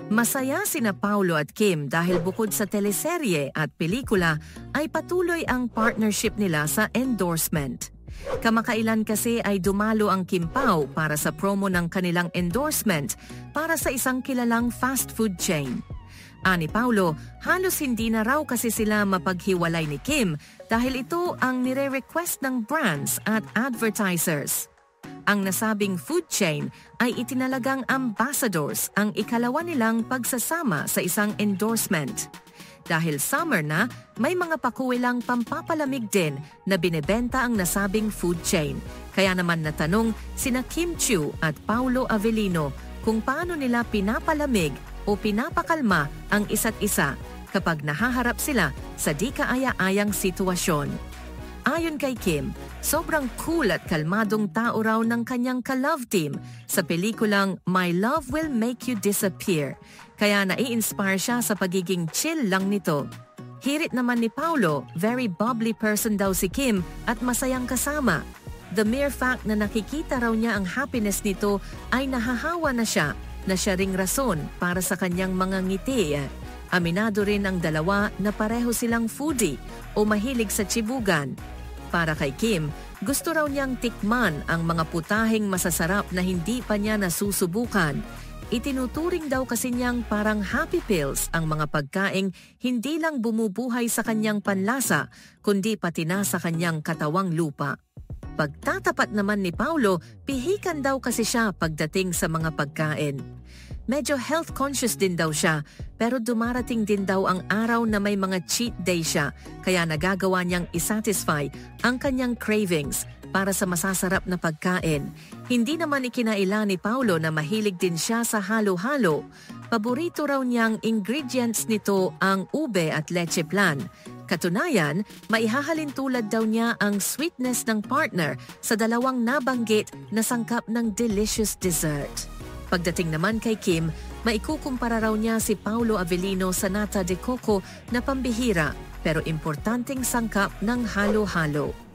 Masaya sina Paulo at Kim dahil bukod sa teleserye at pelikula ay patuloy ang partnership nila sa endorsement. Kamakailan kasi ay dumalo ang Kim Pao para sa promo ng kanilang endorsement para sa isang kilalang fast food chain. Ani Paulo, halos hindi na raw kasi sila mapaghiwalay ni Kim dahil ito ang nire-request ng brands at advertisers. Ang nasabing food chain ay itinalagang ambassadors ang ikalawa nilang pagsasama sa isang endorsement. Dahil summer na, may mga pakuwilang pampapalamig din na binebenta ang nasabing food chain. Kaya naman natanong sina Kim Chiu at Paulo Avellino kung paano nila pinapalamig o pinapakalma ang isa't isa kapag nahaharap sila sa di kaaya-ayang sitwasyon. Ayon kay Kim, sobrang cool at kalmadong tao raw ng kanyang ka-love team sa pelikulang My Love Will Make You Disappear, kaya nai-inspire siya sa pagiging chill lang nito. Hirit naman ni Paulo, very bubbly person daw si Kim at masayang kasama. The mere fact na nakikita raw niya ang happiness nito ay nahahawa na siya ring rason para sa kanyang mga ngiti. Aminado rin ang dalawa na pareho silang foodie o mahilig sa chibugan. Para kay Kim, gusto raw niyang tikman ang mga putahing masasarap na hindi pa niya nasusubukan. Itinuturing daw kasi niyang parang happy pills ang mga pagkaing hindi lang bumubuhay sa kanyang panlasa, kundi pati na sa kanyang katawang lupa. Pagtatapat naman ni Paulo, pihikan daw kasi siya pagdating sa mga pagkain. Medyo health conscious din daw siya, pero dumarating din daw ang araw na may mga cheat day siya, kaya nagagawa niyang isatisfy ang kanyang cravings para sa masasarap na pagkain. Hindi naman ikinaila ni Paulo na mahilig din siya sa halo-halo. Paborito raw niyang ingredients nito ang ube at leche plan. Katunayan, maihahalin tulad daw niya ang sweetness ng partner sa dalawang nabanggit na sangkap ng delicious dessert. Pagdating naman kay Kim, maikukumpara raw niya si Paulo Avellino sa nata de coco na pambihira pero importanteng sangkap ng halo-halo.